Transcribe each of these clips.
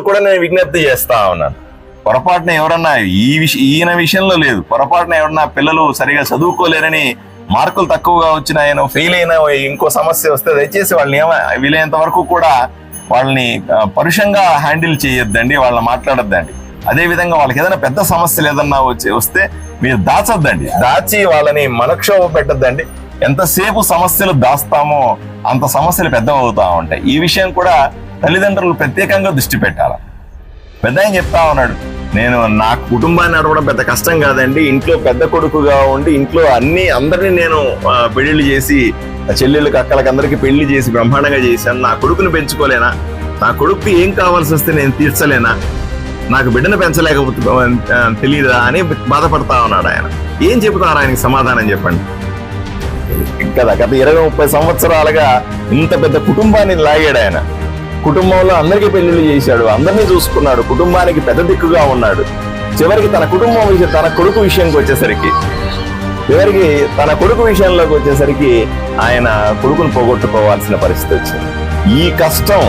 కూడా నేను విజ్ఞప్తి చేస్తా ఉన్నాను. పొరపాటున ఎవరన్నా ఈయన విషయంలో లేదు, పొరపాటున ఎవరన్నా పిల్లలు సరిగా చదువుకోలేరని మార్కులు తక్కువగా వచ్చినాయనో ఫెయిల్ అయినా ఇంకో సమస్య వస్తే దయచేసి వాళ్ళని వీలైనంత వరకు కూడా వాళ్ళని పరుషంగా హ్యాండిల్ చేయొద్దండి, వాళ్ళని మాట్లాడొద్దండి. అదేవిధంగా వాళ్ళకి ఏదైనా పెద్ద సమస్యలు ఏదన్నా వస్తే మీరు దాచొద్దండి, దాచి వాళ్ళని మనక్షోభ పెట్టద్దండి. ఎంతసేపు సమస్యలు దాస్తామో అంత సమస్యలు పెద్దవవుతా ఉంటాయి. ఈ విషయం కూడా తల్లిదండ్రులు ప్రత్యేకంగా దృష్టి పెట్టాలి. పెద్ద ఆయన చెప్తా ఉన్నాడు, నేను నా కుటుంబాన్ని నడవడం పెద్ద కష్టం కాదండి, ఇంట్లో పెద్ద కొడుకుగా ఉండి ఇంట్లో అందరినీ నేను పెళ్లిళ్ళు చేసి చెల్లెళ్ళకి అక్కలకి అందరికి పెళ్లి చేసి బ్రహ్మాండంగా చేశాను. నా కొడుకుని పెంచుకోలేనా? నా కొడుకు ఏం కావాల్సి వస్తే నేను తీర్చలేనా? నాకు బిడ్డను పెంచలేకపోతే తెలియదా అని బాధపడతా ఉన్నాడు ఆయన. ఏం చెబుతారు ఆయనకి సమాధానం చెప్పండి కదా. గత 20-30 సంవత్సరాలుగా ఇంత పెద్ద కుటుంబాన్ని లాగాడు ఆయన. కుటుంబంలో అందరికీ పెళ్లిళ్ళు చేశాడు, అందరినీ చూసుకున్నాడు, కుటుంబానికి పెద్ద దిక్కుగా ఉన్నాడు. చివరికి తన కొడుకు విషయంలోకి వచ్చేసరికి ఆయన కొడుకును పోగొట్టుకోవాల్సిన పరిస్థితి వచ్చింది. ఈ కష్టం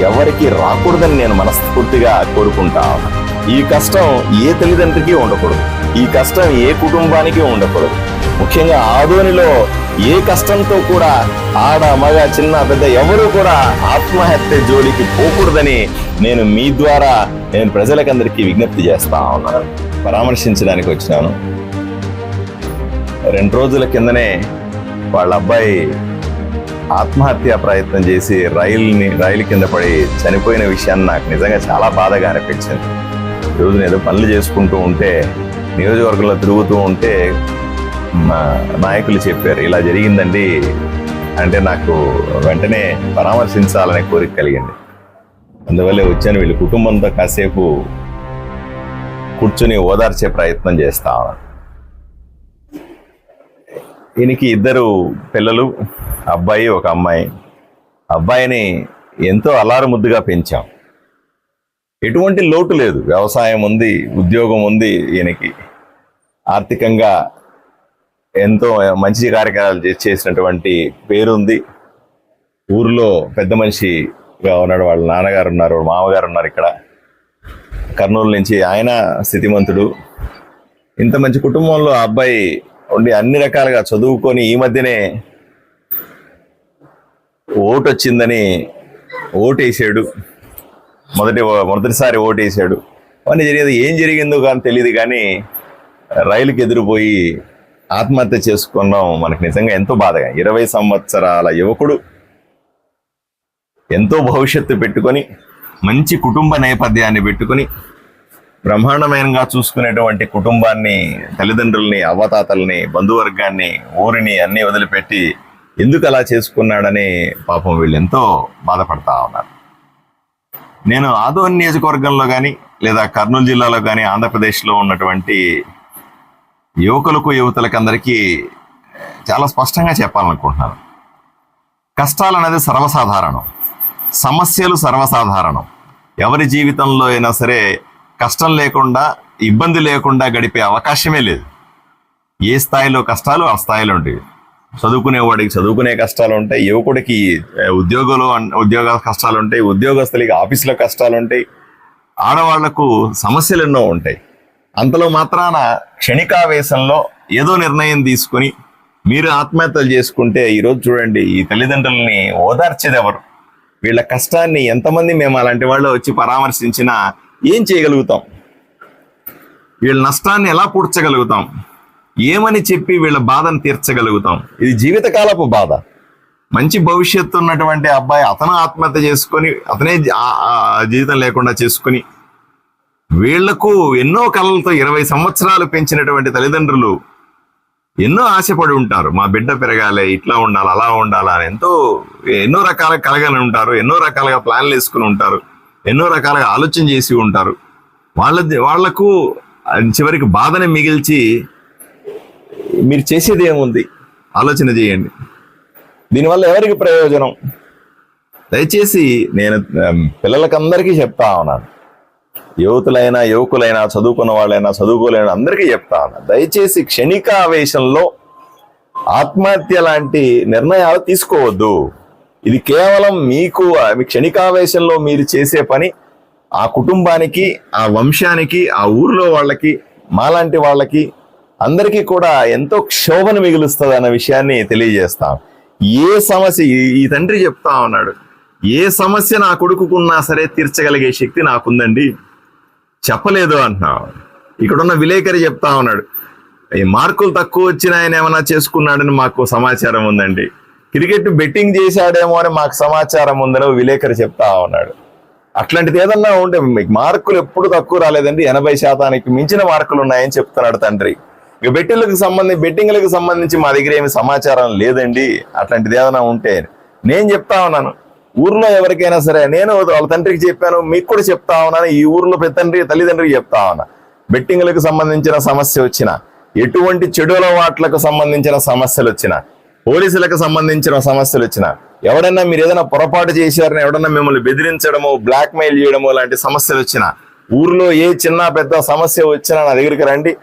ఎవరికి రాకూడదని నేను మనస్ఫూర్తిగా కోరుకుంటా ఉన్నాను. ఈ కష్టం ఏ తల్లిదండ్రికి ఉండకూడదు, ఈ కష్టం ఏ కుటుంబానికి ఉండకూడదు. ముఖ్యంగా ఆదోనిలో ఏ కష్టంతో కూడా ఆడ మగ చిన్న పెద్ద ఎవరు కూడా ఆత్మహత్య జోలికి పోకూడదని మీ ద్వారా నేను ప్రజలకందరికీ విజ్ఞప్తి చేస్తా ఉన్నాను. పరామర్శించడానికి వచ్చినాను. 2 రోజుల కిందనే వాళ్ళ అబ్బాయి ఆత్మహత్య ప్రయత్నం చేసి రైలు కింద పడి చనిపోయిన విషయాన్ని నాకు నిజంగా చాలా బాధగా అనిపించింది. ఈరోజు ఏదో పనులు చేసుకుంటూ ఉంటే, నియోజకవర్గంలో తిరుగుతూ ఉంటే మా నాయకులు చెప్పారు, ఇలా జరిగిందండి అంటే నాకు వెంటనే పరామర్శించాలనే కోరిక కలిగింది. అందువల్లే వచ్చాను. వీళ్ళ కుటుంబంతో కాసేపు కూర్చుని ఓదార్చే ప్రయత్నం చేస్తా ఉన్నాను. ఈయనకి 2 పిల్లలు, అబ్బాయి ఒక అమ్మాయి. అబ్బాయిని ఎంతో అల్లారు ముద్దుగా పెంచాం. ఎటువంటి లోటు లేదు, వ్యవసాయం ఉంది, ఉద్యోగం ఉంది, ఈయనకి ఆర్థికంగా ఎంతో మంచి కార్యక్రమాలు చేసినటువంటి పేరుంది. ఊర్లో పెద్ద మనిషిగా ఉన్నాడు. వాళ్ళ నాన్నగారు ఉన్నారు, మామగారు ఉన్నారు ఇక్కడ కర్నూలు నుంచి. ఆయన స్థితిమంతుడు. ఇంత మంచి కుటుంబంలో అబ్బాయి ఉండి అన్ని రకాలుగా చదువుకొని ఈ మధ్యనే ఓటు వచ్చిందని ఓటేసాడు. మొదటిసారి ఓటేసాడు. అవన్నీ జరిగేది ఏం జరిగిందో కానీ తెలియదు, కానీ రైలుకి ఎదురుపోయి ఆత్మహత్య చేసుకున్నాం. మనకు నిజంగా ఎంతో బాధగా. 20 సంవత్సరాల యువకుడు ఎంతో భవిష్యత్తు పెట్టుకొని, మంచి కుటుంబ నేపథ్యాన్ని పెట్టుకొని, బ్రహ్మాండమైనగా చూసుకునేటువంటి కుటుంబాన్ని, తల్లిదండ్రుల్ని, అవ్వతాతల్ని, బంధువర్గాన్ని, ఊరిని అన్నీ వదిలిపెట్టి ఎందుకు అలా చేసుకున్నాడని పాపం వీళ్ళు ఎంతో బాధపడతా ఉన్నారు. నేను ఆదోని నియోజకవర్గంలో కానీ లేదా కర్నూలు జిల్లాలో కానీ ఆంధ్రప్రదేశ్లో ఉన్నటువంటి యువకులకు యువతలకు అందరికీ చాలా స్పష్టంగా చెప్పాలనుకుంటున్నాను. కష్టాలు అనేది సర్వసాధారణం, సమస్యలు సర్వసాధారణం. ఎవరి జీవితంలో అయినా సరే కష్టం లేకుండా, ఇబ్బంది లేకుండా గడిపే అవకాశమే లేదు. ఏ స్థాయిలో కష్టాలు ఆ స్థాయిలో ఉంటాయి. చదువుకునేవాడికి చదువుకునే కష్టాలు ఉంటాయి, యువకుడికి ఉద్యోగ కష్టాలు ఉంటాయి, ఉద్యోగస్తులకి ఆఫీసులో కష్టాలు ఉంటాయి, ఆడవాళ్లకు సమస్యలు ఎన్నో ఉంటాయి. అంతలో మాత్రాన క్షణికావేశంలో ఏదో నిర్ణయం తీసుకుని మీరు ఆత్మహత్యలు చేసుకుంటే ఈరోజు చూడండి, ఈ తల్లిదండ్రులని ఓదార్చేది ఎవరు? వీళ్ళ కష్టాన్ని ఎంతమంది మేము అలాంటి వాళ్ళు వచ్చి పరామర్శించినా ఏం చేయగలుగుతాం? వీళ్ళ నష్టాన్ని ఎలా పూడ్చగలుగుతాం? ఏమని చెప్పి వీళ్ళ బాధను తీర్చగలుగుతాం? ఇది జీవితకాలపు బాధ. మంచి భవిష్యత్తు ఉన్నటువంటి అబ్బాయి అతను ఆత్మహత్య చేసుకొని, అతనే జీవితం లేకుండా చేసుకుని, వీళ్లకు ఎన్నో కళలతో 20 సంవత్సరాలు పెంచినటువంటి తల్లిదండ్రులు ఎన్నో ఆశపడి ఉంటారు. మా బిడ్డ పెరగాలి, ఇట్లా ఉండాలి, అలా ఉండాలి అని ఎన్నో రకాలుగా కలగని ఉంటారు, ఎన్నో రకాలుగా ప్లాన్లు వేసుకుని ఉంటారు, ఎన్నో రకాలుగా ఆలోచన చేసి ఉంటారు. వాళ్లకు చివరికి బాధని మిగిల్చి మీరు చేసేది ఏముంది ఆలోచన చేయండి. దీనివల్ల ఎవరికి ప్రయోజనం? దయచేసి నేను పిల్లలకందరికీ చెప్తా ఉన్నాను, యువతులైనా యువకులైనా, చదువుకున్న వాళ్ళైనా చదువుకోలేనా అందరికీ చెప్తా ఉన్నాను, దయచేసి క్షణికావేశంలో ఆత్మహత్య లాంటి నిర్ణయాలు తీసుకోవద్దు. ఇది కేవలం మీ క్షణికావేశంలో మీరు చేసే పని ఆ కుటుంబానికి, ఆ వంశానికి, ఆ ఊర్లో వాళ్ళకి, మాలాంటి వాళ్ళకి అందరికీ కూడా ఎంతో క్షోభను మిగులుస్తుంది అన్న విషయాన్ని తెలియజేస్తాం. ఏ సమస్య, ఈ తండ్రి చెప్తా ఉన్నాడు, ఏ సమస్య నా కొడుకుకున్నా సరే తీర్చగలిగే శక్తి నాకుందండి, చెప్పలేదు అంటున్నావు. ఇక్కడున్న విలేకరి చెప్తా ఉన్నాడు, ఈ మార్కులు తక్కువ వచ్చిన ఆయన ఏమైనా చేసుకున్నాడని మాకు సమాచారం ఉందండి, క్రికెట్ బెట్టింగ్ చేశాడేమో అని మాకు సమాచారం ఉందని విలేకరి చెప్తా ఉన్నాడు. అట్లాంటిది ఏదన్నా ఉంటే, మీకు మార్కులు ఎప్పుడు తక్కువ రాలేదండి, 80% మించిన మార్కులు ఉన్నాయని చెప్తున్నాడు తండ్రి. ఇక బెట్టింగ్లకు సంబంధించి మా దగ్గర ఏమి సమాచారం లేదండి, అట్లాంటిది ఏదైనా ఉంటే నేను చెప్తా ఉన్నాను. ఊర్లో ఎవరికైనా సరే, నేను వాళ్ళ తండ్రికి చెప్పాను, మీకు కూడా చెప్తా ఉన్నాను, ఈ ఊర్లో తల్లిదండ్రికి చెప్తా ఉన్నా, బెట్టింగ్లకు సంబంధించిన సమస్య వచ్చినా, ఎటువంటి చెడు అలవాట్లకు సంబంధించిన సమస్యలు వచ్చినా, పోలీసులకు సంబంధించిన సమస్యలు వచ్చినా, ఎవడన్నా మీరు ఏదైనా పొరపాటు చేశారని ఎవడన్నా మిమ్మల్ని బెదిరించడమో, బ్లాక్ మెయిల్ చేయడమో లాంటి సమస్యలు వచ్చినా, ఊర్లో ఏ చిన్న పెద్ద సమస్య వచ్చినా నా దగ్గరికి రండి,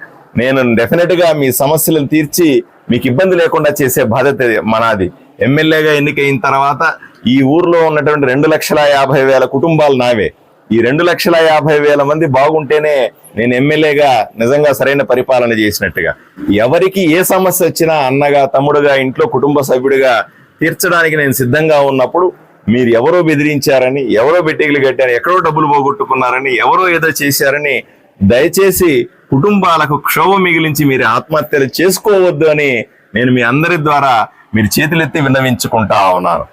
నేను డెఫినెట్ గా మీ సమస్యలను తీర్చి మీకు ఇబ్బంది లేకుండా చేసే బాధ్యత మనది. ఎమ్మెల్యేగా ఎన్నికైన తర్వాత ఈ ఊర్లో ఉన్నటువంటి 2,50,000 కుటుంబాలు నావే. ఈ 2,50,000 మంది బాగుంటేనే నేను ఎమ్మెల్యేగా నిజంగా సరైన పరిపాలన చేసినట్టుగా. ఎవరికి ఏ సమస్య వచ్చినా అన్నగా, తమ్ముడుగా, ఇంట్లో కుటుంబ సభ్యుడిగా తీర్చడానికి నేను సిద్ధంగా ఉన్నప్పుడు, మీరు ఎవరో బెదిరించారని, ఎవరో బెట్టింగ్లు కట్టారని, ఎక్కడో డబ్బులు పోగొట్టుకున్నారని, ఎవరో ఏదో చేశారని దయచేసి కుటుంబాలకు క్షోభ మిగిలించి మీరు ఆత్మహత్యలు చేసుకోవద్దు అని నేను మీ అందరి ద్వారా మీరు చేతులెత్తి విన్నవించుకుంటా ఉన్నాను.